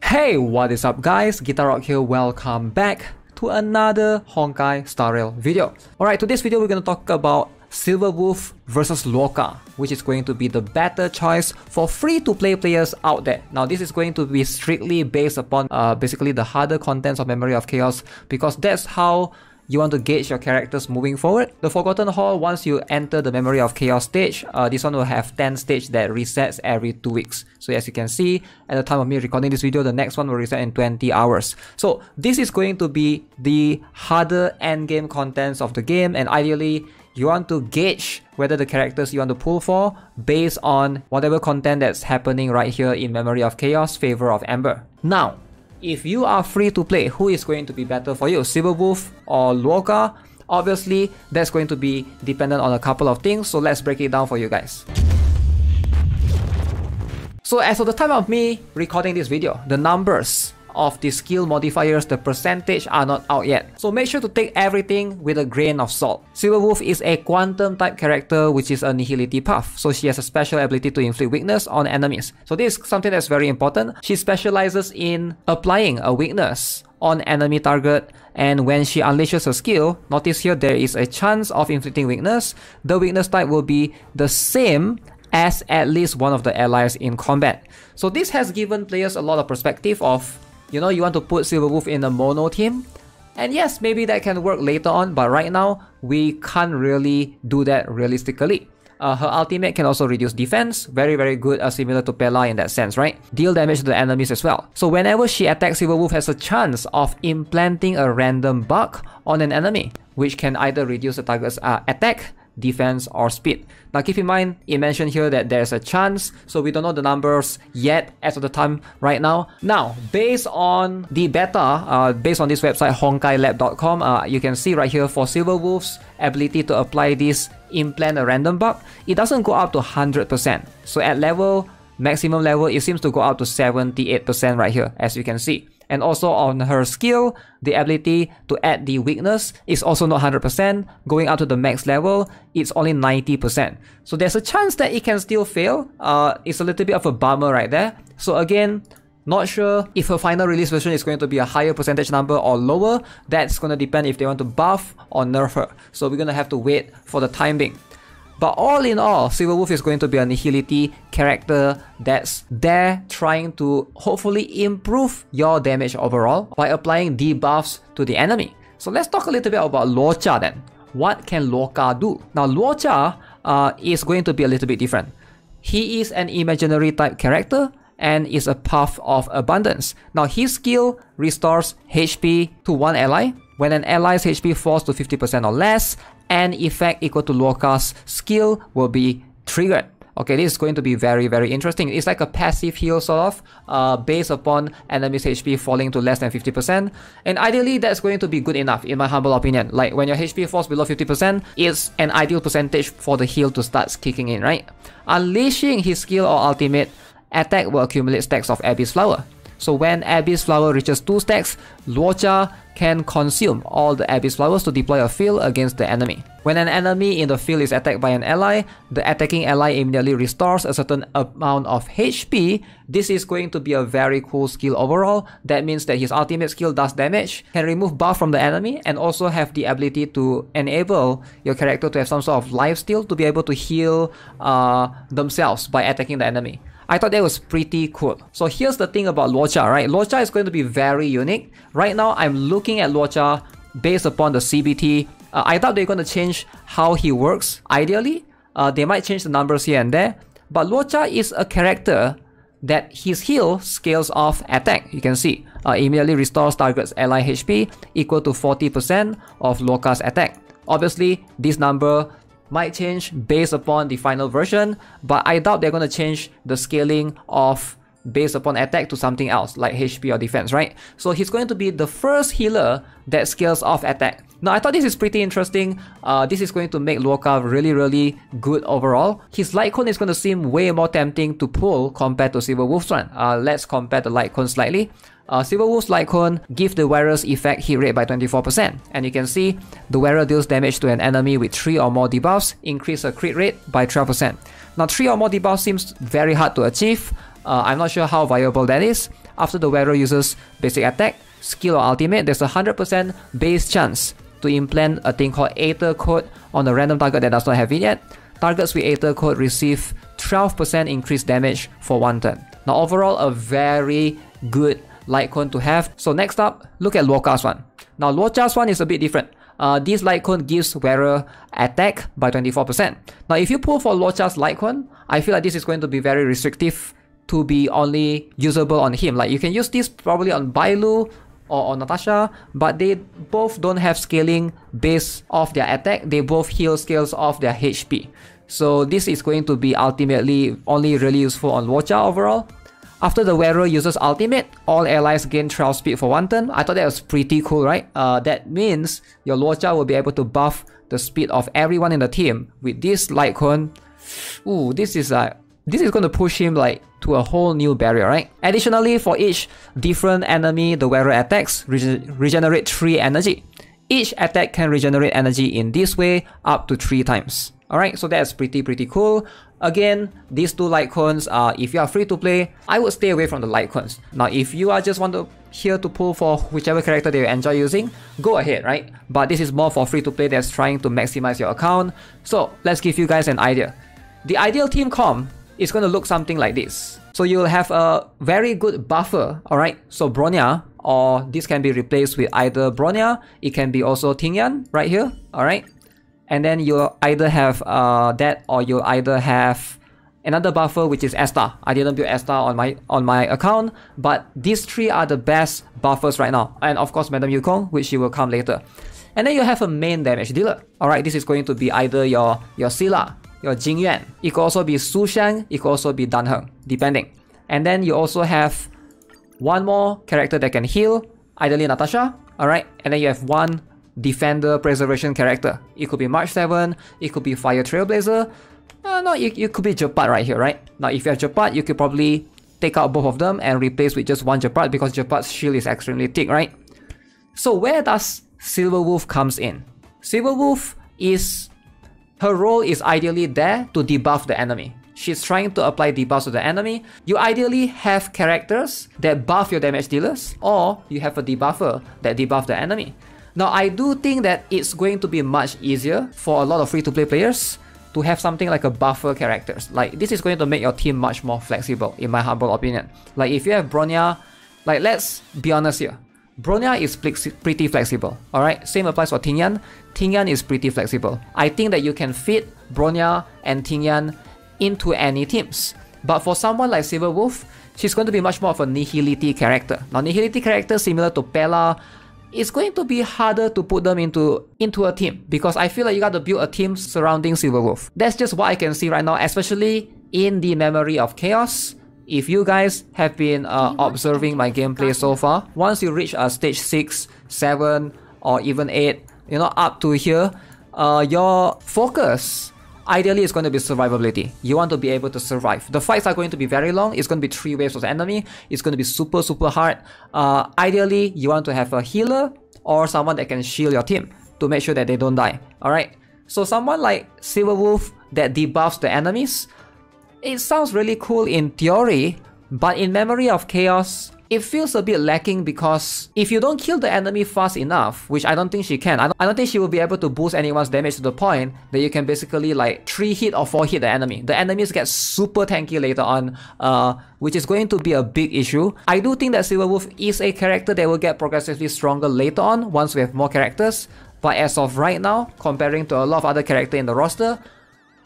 Hey, what is up guys? Guitar Rock here, welcome back to another Honkai Star Rail video. Alright, today's video we're going to talk about Silverwolf versus Lorca, which is going to be the better choice for free-to-play players out there. Now this is going to be strictly based upon basically the harder contents of Memory of Chaos, because that's how you want to gauge your characters moving forward. The Forgotten Hall, once you enter the Memory of Chaos stage, this one will have 10 stage that resets every 2 weeks. So as you can see, at the time of me recording this video, the next one will reset in 20 hours. So this is going to be the harder endgame contents of the game, and ideally, you want to gauge whether the characters you want to pull for based on whatever content that's happening right here in Memory of Chaos, Favor of Ember. Now, if you are free to play, who is going to be better for you, Silverwolf or Lorca? Obviously, that's going to be dependent on a couple of things, so let's break it down for you guys. So as of the time of me recording this video, the numbers of the skill modifiers, the percentage are not out yet. So make sure to take everything with a grain of salt. Silverwolf is a quantum type character, which is a nihility buff. So she has a special ability to inflict weakness on enemies. So this is something that's very important. She specializes in applying a weakness on enemy target, and when she unleashes her skill, notice here there is a chance of inflicting weakness. The weakness type will be the same as at least one of the allies in combat. So this has given players a lot of perspective of, you know, you want to put Silverwolf in a mono team, and yes, maybe that can work later on, but right now we can't really do that realistically. Her ultimate can also reduce defense, very good, similar to Pela in that sense, right? Deal damage to the enemies as well. So whenever she attacks, Silverwolf has a chance of implanting a random bug on an enemy, which can either reduce the target's attack, defense, or speed. Now keep in mind, it mentioned here that there's a chance, so we don't know the numbers yet as of the time right now. Now, based on the beta, based on this website honkailab.com, you can see right here for Silverwolf's ability to apply this implant a random bug, it doesn't go up to 100%. So at maximum level, it seems to go up to 78% right here, as you can see. And also on her skill, the ability to add the weakness is also not 100%. Going up to the max level, it's only 90%. So there's a chance that it can still fail. It's a little bit of a bummer right there. So again, not sure if her final release version is going to be a higher percentage number or lower. That's going to depend if they want to buff or nerf her. So we're going to have to wait for the time being. But all in all, Silverwolf is going to be a nihility character that's there trying to hopefully improve your damage overall by applying debuffs to the enemy. So let's talk a little bit about Lorca then. What can Lorca do? Now Lorca is going to be a little bit different. He is an imaginary type character and is a path of abundance. Now his skill restores HP to one ally. When an ally's HP falls to 50% or less, an effect equal to Lorca's skill will be triggered. Okay, this is going to be very interesting. It's like a passive heal sort of, based upon enemy's HP falling to less than 50%. And ideally, that's going to be good enough, in my humble opinion. Like, when your HP falls below 50%, it's an ideal percentage for the heal to start kicking in, right? Unleashing his skill or ultimate, attack will accumulate stacks of Abyss Flower. So when Abyss Flower reaches 2 stacks, Lorca can consume all the Abyss Flowers to deploy a field against the enemy. When an enemy in the field is attacked by an ally, the attacking ally immediately restores a certain amount of HP. This is going to be a very cool skill overall. That means that his ultimate skill does damage, can remove buff from the enemy, and also have the ability to enable your character to have some sort of lifesteal to be able to heal themselves by attacking the enemy. I thought that was pretty cool. So here's the thing about Lorca, right? Lorca is going to be very unique. Right now, I'm looking at Lorca based upon the CBT. I thought they're going to change how he works. Ideally, they might change the numbers here and there. But Lorca is a character that his heal scales off attack. You can see, immediately restores target's ally HP equal to 40% of Lorca's attack. Obviously, this number might change based upon the final version, but I doubt they're going to change the scaling of based upon attack to something else like HP or defense, right? So he's going to be the first healer that scales off attack. Now I thought this is pretty interesting. This is going to make Lorca really good overall. His Light Cone is going to seem way more tempting to pull compared to Silverwolf's one. Let's compare the Light Cone slightly. Silverwolf's Light Cone gives the wearer's effect hit rate by 24%, and you can see the wearer deals damage to an enemy with 3 or more debuffs, increase her crit rate by 12%. Now 3 or more debuffs seems very hard to achieve. I'm not sure how viable that is. after the wearer uses basic attack, skill or ultimate, there's a 100% base chance to implant a thing called Aether Code on a random target that does not have it yet. Targets with Aether Code receive 12% increased damage for 1 turn. Now overall, a very good light cone to have. So next up, look at Luocha's one. Now Luocha's one is a bit different. This light cone gives wearer attack by 24%. Now if you pull for Luocha's light cone, I feel like this is going to be very restrictive to be only usable on him. Like you can use this probably on Bailu or on Natasha, but they both don't have scaling based off their attack. They both heal scales off their HP. So this is going to be ultimately only really useful on Luocha overall. After the wearer uses ultimate, all allies gain trial speed for 1 turn. I thought that was pretty cool, right? That means your Luocha will be able to buff the speed of everyone in the team with this light cone. Ooh, this is going to push him like to a whole new barrier, right? Additionally, for each different enemy the wearer attacks, regenerate 3 energy. Each attack can regenerate energy in this way up to 3 times. Alright, so that's pretty cool. Again, these 2 light cones, if you are free to play, I would stay away from the light cones. Now, if you are just here to pull for whichever character that you enjoy using, go ahead, right? But this is more for free to play that's trying to maximize your account. So let's give you guys an idea. The ideal team comp is going to look something like this. So you'll have a very good buffer, alright? So Bronya, or this can be replaced with either Bronya, it can be also Tingyan right here, alright? And then you'll either have that, or you'll either have another buffer, which is Asta. I didn't build Asta on my account, but these 3 are the best buffers right now. And of course Madame Yukong, which she will come later. And then you have a main damage dealer. Alright, this is going to be either your Scylla, your Jingyuan. It could also be Su Xiang, it could also be Dan Heng, depending. And then you also have one more character that can heal, ideally Natasha. Alright, and then you have one defender preservation character. It could be March 7, it could be Fire Trailblazer. No, it could be Jepat right here, right? Now if you have Jepat, you could probably take out both of them and replace with just one Jepat because Jepat's shield is extremely thick, right? So where does Silverwolf comes in? Silverwolf is... her role is ideally there to debuff the enemy. She's trying to apply debuffs to the enemy. You ideally have characters that buff your damage dealers, or you have a debuffer that debuff the enemy. Now, I do think that it's going to be much easier for a lot of free-to-play players to have something like a buffer characters. Like, this is going to make your team much more flexible, in my humble opinion. Like, if you have Bronya, like, let's be honest here. Bronya is pretty flexible, alright? Same applies for Tingyan. Tingyan is pretty flexible. I think that you can fit Bronya and Tingyan into any teams. But for someone like Silverwolf, she's going to be much more of a Nihility character. Now, Nihility characters similar to Pela, it's going to be harder to put them into a team, because I feel like you got to build a team surrounding Silverwolf. That's just what I can see right now, especially in the Memory of Chaos. If you guys have been observing my gameplay so far, once you reach stage 6, 7, or even 8, you know, up to here, your focus ideally is going to be survivability. You want to be able to survive. The fights are going to be very long. It's going to be 3 waves of the enemy. It's going to be super hard. Ideally, you want to have a healer or someone that can shield your team to make sure that they don't die. Alright? So someone like Silverwolf that debuffs the enemies, it sounds really cool in theory, but in Memory of Chaos, it feels a bit lacking, because if you don't kill the enemy fast enough, which I don't think she can, I don't think she will be able to boost anyone's damage to the point that you can basically like 3 hit or 4 hit the enemy. The enemies get super tanky later on, which is going to be a big issue. I do think that Silverwolf is a character that will get progressively stronger later on once we have more characters, but as of right now, comparing to a lot of other characters in the roster,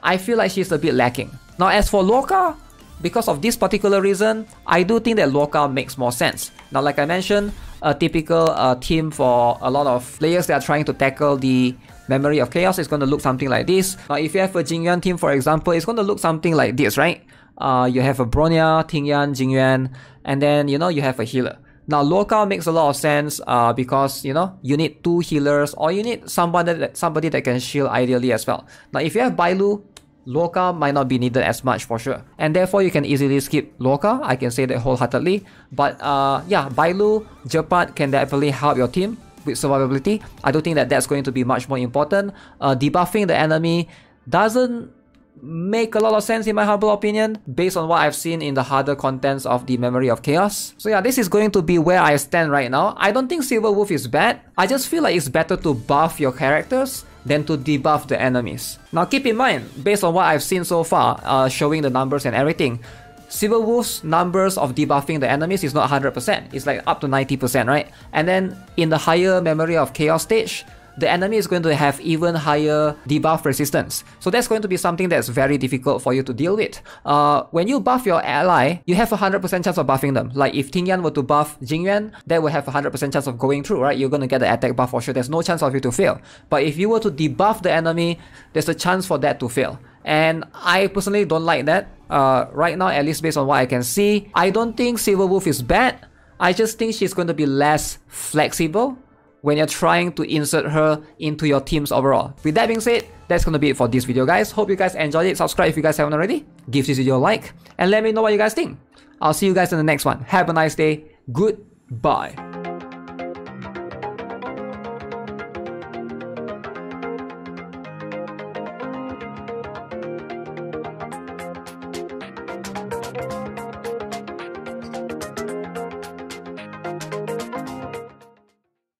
I feel like she's a bit lacking. Now as for Luocha, because of this particular reason, I do think that Luocha makes more sense. Now, like I mentioned, a typical team for a lot of players that are trying to tackle the Memory of Chaos is going to look something like this. Now, if you have a Jingyuan team, for example, it's going to look something like this, right? You have a Bronya, Tingyan, Jingyuan, and then, you know, you have a healer. Now, Luocha makes a lot of sense because, you know, you need 2 healers, or you need somebody that can shield ideally as well. Now, if you have Bailu, Luocha might not be needed as much for sure, and therefore you can easily skip Luocha. I can say that wholeheartedly. But yeah, Bailu, Jepat can definitely help your team with survivability. I do think that that's going to be much more important. Debuffing the enemy doesn't make a lot of sense in my humble opinion, based on what I've seen in the harder contents of the Memory of Chaos. So yeah, this is going to be where I stand right now. I don't think Silver Wolf is bad. I just feel like it's better to buff your characters than to debuff the enemies. Now keep in mind, based on what I've seen so far, showing the numbers and everything, Silver Wolf's numbers of debuffing the enemies is not 100%, it's like up to 90%, right? And then in the higher Memory of Chaos stage, the enemy is going to have even higher debuff resistance. So that's going to be something that's very difficult for you to deal with. When you buff your ally, you have a 100% chance of buffing them. Like if Ting Yan were to buff Jingyuan, that will have a 100% chance of going through, right? You're going to get the attack buff for sure. There's no chance of you to fail. But if you were to debuff the enemy, there's a chance for that to fail. And I personally don't like that. Right now, at least based on what I can see, I don't think Silver Wolf is bad. I just think she's going to be less flexible when you're trying to insert her into your teams overall. With that being said, that's gonna be it for this video, guys. Hope you guys enjoyed it. Subscribe if you guys haven't already. Give this video a like and let me know what you guys think. I'll see you guys in the next one. Have a nice day. Goodbye.